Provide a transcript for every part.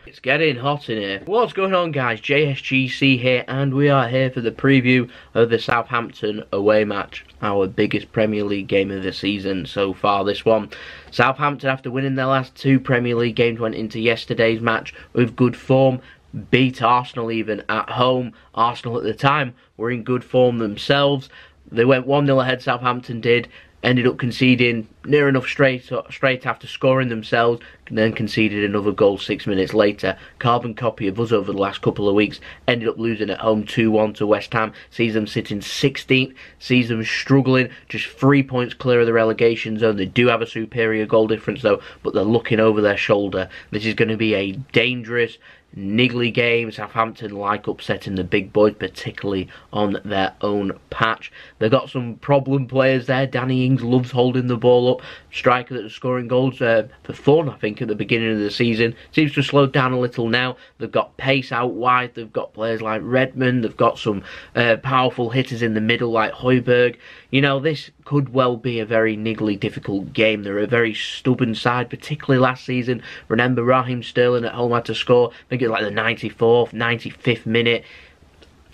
It's getting hot in here. What's going on, guys? JSGC here, and we are here for the preview of the Southampton away match, our biggest Premier League game of the season so far, this one. Southampton, after winning their last two Premier League games, went into yesterday's match with good form, beat Arsenal even at home. Arsenal at the time were in good form themselves. They went 1-0 ahead, Southampton did, ended up conceding near enough straight after scoring themselves, and then conceded another goal 6 minutes later. Carbon copy of us over the last couple of weeks. Ended up losing at home 2-1 to West Ham. Sees them sitting 16th, sees them struggling, just 3 points clear of the relegation zone. They do have a superior goal difference though, but they're looking over their shoulder. This is going to be a dangerous, niggly game. Southampton like upsetting the big boys, particularly on their own patch. They've got some problem players there. Danny Ings loves holding the ball up. Striker that was scoring goals for fun, I think, at the beginning of the season. Seems to have slowed down a little now. They've got pace out wide. They've got players like Redmond. They've got some powerful hitters in the middle like Højbjerg. You know, this could well be a very niggly, difficult game. They're a very stubborn side, particularly last season. Remember, Raheem Sterling at home had to score, I think it was like the 94th, 95th minute.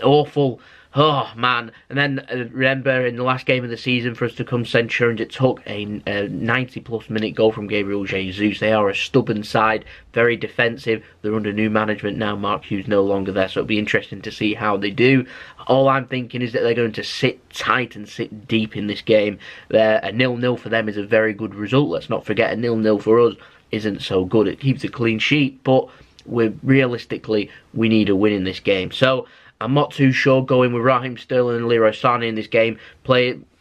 Awful. Oh, man. And then, remember, in the last game of the season, for us to come Centurions, it took a 90-plus minute goal from Gabriel Jesus. They are a stubborn side, very defensive. They're under new management now. Mark Hughes no longer there, so it'll be interesting to see how they do. All I'm thinking is that they're going to sit tight and sit deep in this game. A 0-0 for them is a very good result. Let's not forget, a 0-0 for us isn't so good. It keeps a clean sheet, but realistically, we need a win in this game. So I'm not too sure going with Raheem Sterling and Leroy Sané in this game.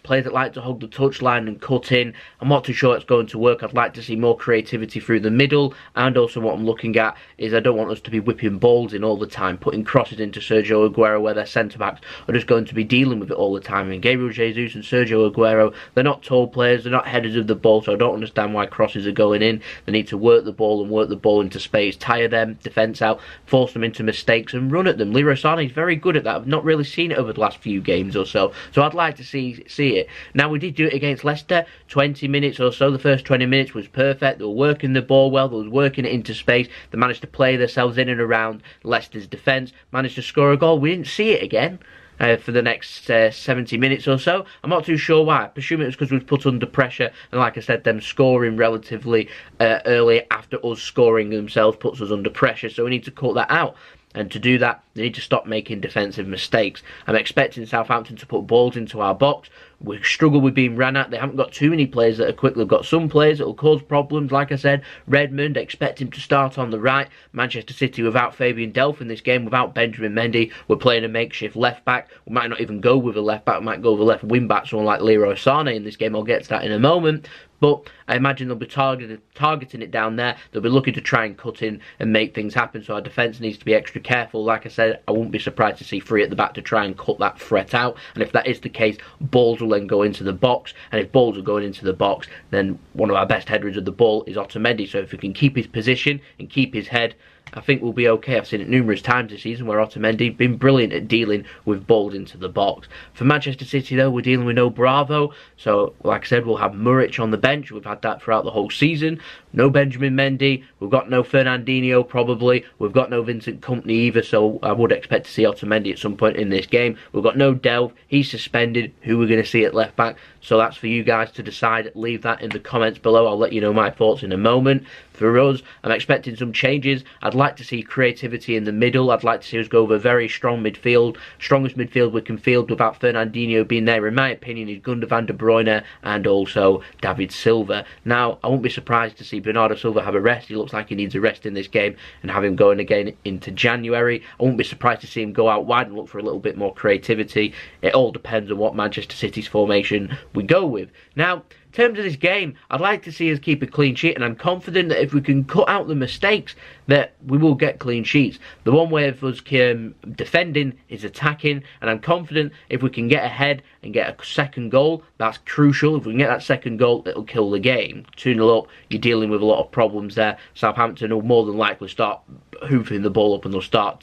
Players that like to hold the touchline and cut in. I'm not too sure it's going to work. I'd like to see more creativity through the middle, and also what I'm looking at is I don't want us to be whipping balls in all the time, putting crosses into Sergio Aguero where their centre-backs are just going to be dealing with it all the time. And Gabriel Jesus and Sergio Aguero, they're not tall players, they're not headers of the ball, so I don't understand why crosses are going in. They need to work the ball and work the ball into space, tire them, defence out, force them into mistakes and run at them. Leroy Sané is very good at that. I've not really seen it over the last few games or so, so I'd like to see it. Now, we did do it against Leicester, 20 minutes or so. The first 20 minutes was perfect. They were working the ball well, they were working it into space. They managed to play themselves in and around Leicester's defence, managed to score a goal. We didn't see it again for the next 70 minutes or so. I'm not too sure why. I presume it was because we were put under pressure, and like I said, them scoring relatively early after us scoring themselves puts us under pressure, so we need to cut that out. And to do that, they need to stop making defensive mistakes. I'm expecting Southampton to put balls into our box. We struggle with being ran at. They haven't got too many players that are quick. They've got some players that will cause problems. Like I said, Redmond, expect him to start on the right. Manchester City without Fabian Delph in this game, without Benjamin Mendy. We're playing a makeshift left back. We might not even go with a left back. We might go with a left wing back, someone like Leroy Sané in this game. I'll get to that in a moment. But I imagine they'll be targeting it down there. They'll be looking to try and cut in and make things happen. So our defence needs to be extra careful. Like I said, I wouldn't be surprised to see three at the back to try and cut that threat out. And if that is the case, balls will then go into the box. And if balls are going into the box, then one of our best headers of the ball is Otamendi. So if we can keep his position and keep his head, I think we'll be okay. I've seen it numerous times this season where Otamendi been brilliant at dealing with balls into the box. For Manchester City though, we're dealing with no Bravo, so like I said, we'll have Muric on the bench. We've had that throughout the whole season. No Benjamin Mendy, we've got no Fernandinho probably, we've got no Vincent Kompany either, so I would expect to see Otamendi at some point in this game. We've got no Delph, he's suspended. Who we're going to see at left back, so that's for you guys to decide. Leave that in the comments below. I'll let you know my thoughts in a moment. For us, I'm expecting some changes. I'd like to see creativity in the middle. I'd like to see us go with a very strong midfield. Strongest midfield we can field without Fernandinho being there, in my opinion, is Gundogan, Van de Bruyne and also David Silva. Now, I won't be surprised to see Bernardo Silva have a rest. He looks like he needs a rest in this game, and have him going again into January. I won't be surprised to see him go out wide and look for a little bit more creativity. It all depends on what Manchester City's formation we go with. Now, in terms of this game, I'd like to see us keep a clean sheet, and I'm confident that if we can cut out the mistakes, that we will get clean sheets. The one way of us defending is attacking, and I'm confident if we can get ahead and get a second goal, that's crucial. If we can get that second goal, it'll kill the game. 2-0 up, you're dealing with a lot of problems there. Southampton will more than likely start hoofing the ball up, and they'll start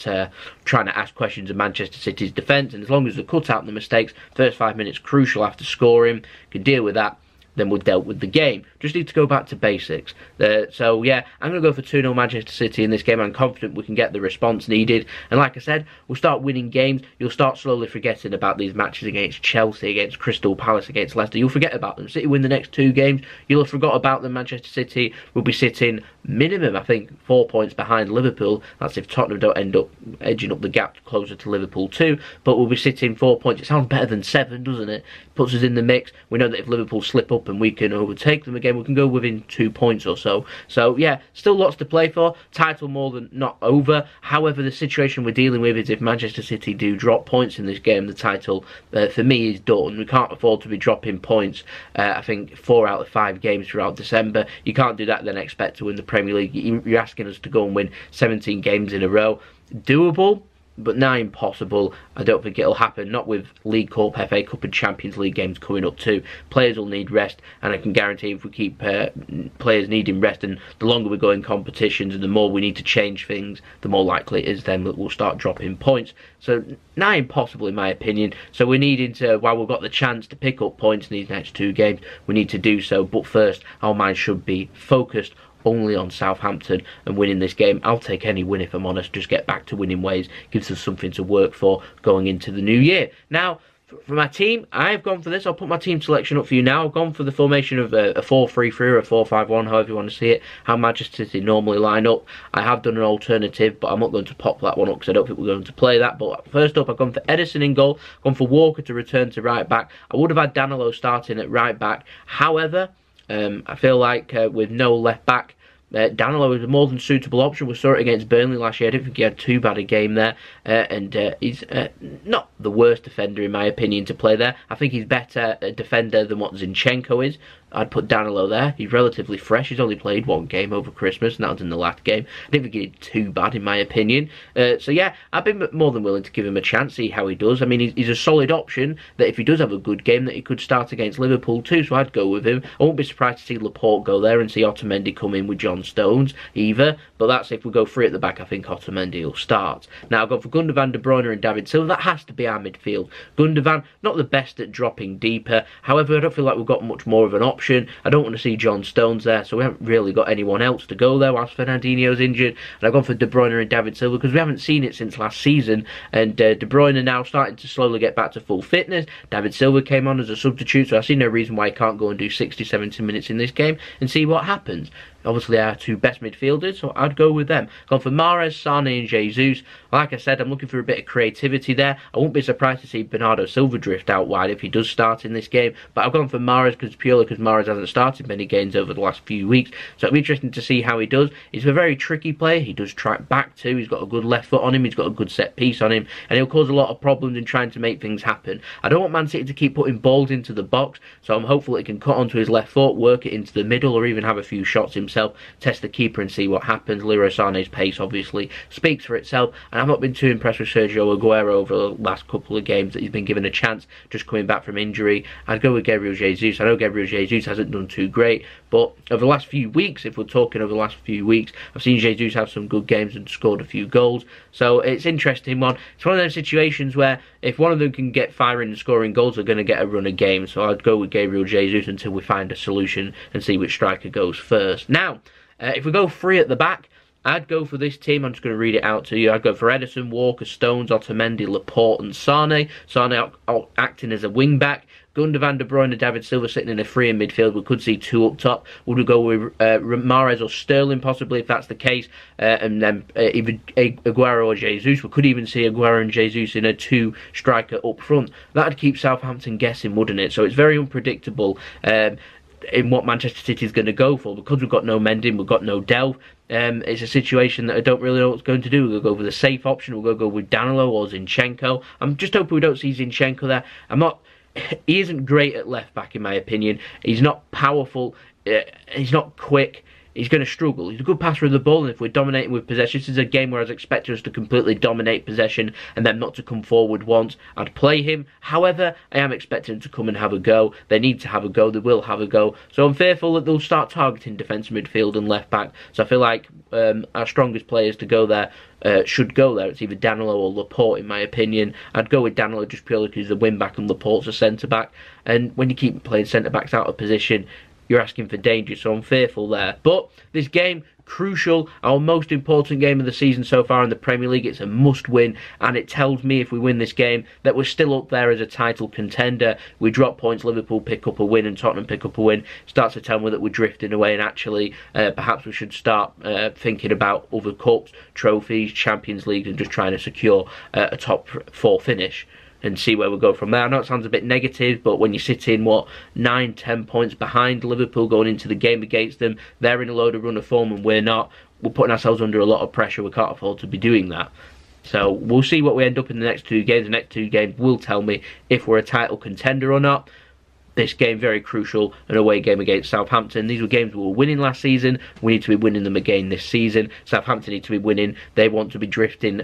trying to ask questions of Manchester City's defence, and as long as they cut out the mistakes, first 5 minutes crucial after scoring, can deal with that. then we're dealt with the game. Just need to go back to basics. So yeah, I'm going to go for 2-0 Manchester City in this game. I'm confident we can get the response needed. And like I said, we'll start winning games. You'll start slowly forgetting about these matches against Chelsea, against Crystal Palace, against Leicester. You'll forget about them. City win the next 2 games. You'll have forgot about them. Manchester City will be sitting minimum, I think, 4 points behind Liverpool. That's if Tottenham don't end up edging up the gap closer to Liverpool too. But we'll be sitting 4 points. It sounds better than 7, doesn't it? Puts us in the mix. We know that if Liverpool slip up and we can overtake them again, we can go within 2 points or so. So yeah, still lots to play for. Title more than not over. However, the situation we're dealing with is if Manchester City do drop points in this game, the title for me is done. We can't afford to be dropping points. I think 4 out of 5 games throughout December. You can't do that then expect to win the Premier League. You're asking us to go and win 17 games in a row. Doable, but now impossible. I don't think it'll happen, not with League Cup, FA Cup and Champions League games coming up too. Players will need rest, and I can guarantee if we keep players needing rest, and the longer we go in competitions and the more we need to change things, the more likely it is then that we'll start dropping points. So now impossible in my opinion. So we're needing to, while we've got the chance to pick up points in these next 2 games, we need to do so. But first, our mind should be focused only on Southampton and winning this game. I'll take any win if I'm honest. Just get back to winning ways. Gives us something to work for going into the new year. Now, for my team, I've gone for this. I'll put my team selection up for you now. I've gone for the formation of a 4-3-3 or a 4-5-1, however you want to see it. How Manchester City normally line up. I have done an alternative, but I'm not going to pop that one up because I don't think we're going to play that. But first up, I've gone for Ederson in goal. I've gone for Walker to return to right back. I would have had Danilo starting at right back. However, I feel like with no left back, Danilo is a more than suitable option. We saw it against Burnley last year. I didn't think he had too bad a game there, and he's not the worst defender in my opinion to play there. I think he's better a defender than what Zinchenko is. I'd put Danilo there. He's relatively fresh. He's only played 1 game over Christmas, and that was in the last game. I didn't think he did too bad in my opinion. So yeah, I've been more than willing to give him a chance, see how he does. I mean, he's a solid option that if he does have a good game, that he could start against Liverpool too, so I'd go with him. I won't be surprised to see Laporte go there and see Otamendi come in with John Stones either, but that's if we go 3 at the back. I think Otamendi will start. Now I've gone for Gundogan, De Bruyne and David Silva. That has to be our midfield. Gundogan, not the best at dropping deeper. However, I don't feel like we've got much more of an option. I don't want to see John Stones there, so we haven't really got anyone else to go there whilst Fernandinho's injured. And I've gone for De Bruyne and David Silva because we haven't seen it since last season, and De Bruyne now starting to slowly get back to full fitness. David Silva came on as a substitute, so I see no reason why he can't go and do 60-70 minutes in this game and see what happens. Obviously our 2 best midfielders, so I'd go with them. Gone for Mahrez, Sané and Jesus. Like I said, I'm looking for a bit of creativity there. I won't be surprised to see Bernardo Silva drift out wide if he does start in this game, but I've gone for Mahrez purely because Mahrez hasn't started many games over the last few weeks, so it'll be interesting to see how he does. He's a very tricky player. He does track back too. He's got a good left foot on him. He's got a good set piece on him, and he'll cause a lot of problems in trying to make things happen. I don't want Man City to keep putting balls into the box, so I'm hopeful he can cut onto his left foot, work it into the middle, or even have a few shots himself, test the keeper and see what happens. Leroy Sané's pace obviously speaks for itself, and I've not been too impressed with Sergio Aguero over the last couple of games that he's been given a chance, just coming back from injury. I'd go with Gabriel Jesus. I know Gabriel Jesus hasn't done too great, but over the last few weeks, if we're talking over the last few weeks, I've seen Jesus have some good games and scored a few goals, so it's an interesting one. It's one of those situations where if one of them can get firing and scoring goals, they're going to get a run of games, so I'd go with Gabriel Jesus until we find a solution and see which striker goes first. Now, if we go 3 at the back, I'd go for this team. I'm just going to read it out to you. I'd go for Ederson, Walker, Stones, Otamendi, Laporte and Sané. Sané acting as a wing-back. Gundogan, De Bruyne, David Silva sitting in a 3 in midfield. We could see 2 up top. Would we go with Mahrez or Sterling possibly if that's the case? And then either Aguero or Jesus. We could even see Aguero and Jesus in a 2 striker up front. That'd keep Southampton guessing, wouldn't it? So it's very unpredictable in what Manchester City is going to go for, because we've got no Mendy, we've got no Delph. It's a situation that I don't really know what's going to do. We'll go with a safe option. We'll go with Danilo or Zinchenko. I'm just hoping we don't see Zinchenko there. He isn't great at left back in my opinion. He's not powerful. He's not quick. he's going to struggle. He's a good passer of the ball, and if we're dominating with possession, this is a game where I was expecting us to completely dominate possession and then not to come forward once. I'd play him. However, I am expecting him to come and have a go. They need to have a go. They will have a go. So I'm fearful that they'll start targeting defensive midfield and left back. So I feel like our strongest players to go there should go there. It's either Danilo or Laporte, in my opinion. I'd go with Danilo just purely because he's a wing back and Laporte's a centre back. And when you keep playing centre backs out of position, you're asking for danger, so I'm fearful there. But this game, crucial, our most important game of the season so far in the Premier League. It's a must-win, and it tells me if we win this game that we're still up there as a title contender. We drop points, Liverpool pick up a win, and Tottenham pick up a win. Starts to tell me that we're drifting away, and actually, perhaps we should start thinking about other cups, trophies, Champions League, and just trying to secure a top 4 finish and see where we go from there. I know it sounds a bit negative, but when you're sitting, 9-10 points behind Liverpool going into the game against them, they're in a load of run of form and we're not. We're putting ourselves under a lot of pressure. We can't afford to be doing that. So we'll see what we end up in the next 2 games. The next 2 games will tell me if we're a title contender or not. This game, very crucial, an away game against Southampton. These were games we were winning last season. We need to be winning them again this season. Southampton need to be winning. They want to be drifting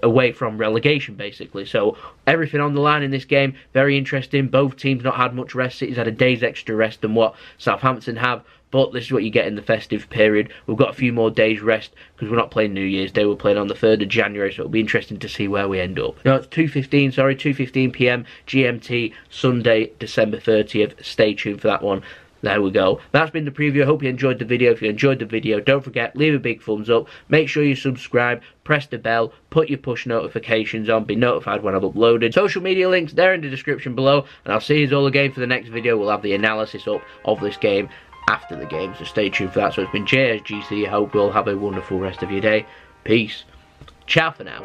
away from relegation, basically. So everything on the line in this game, very interesting. Both teams not had much rest. City's had a day's extra rest than what Southampton have. But this is what you get in the festive period. We've got a few more days rest because we're not playing New Year's Day. We're playing on the 3rd of January, so it'll be interesting to see where we end up. No, it's 2:15 p.m. GMT, Sunday, December 30th. Stay tuned for that one. There we go. That's been the preview. I hope you enjoyed the video. If you enjoyed the video, don't forget, leave a big thumbs up. Make sure you subscribe, press the bell, put your push notifications on, be notified when I've uploaded. Social media links, they're in the description below. And I'll see you all again for the next video. We'll have the analysis up of this game after the game, so stay tuned for that. So it's been JSGC. I hope you all have a wonderful rest of your day. Peace. Ciao for now.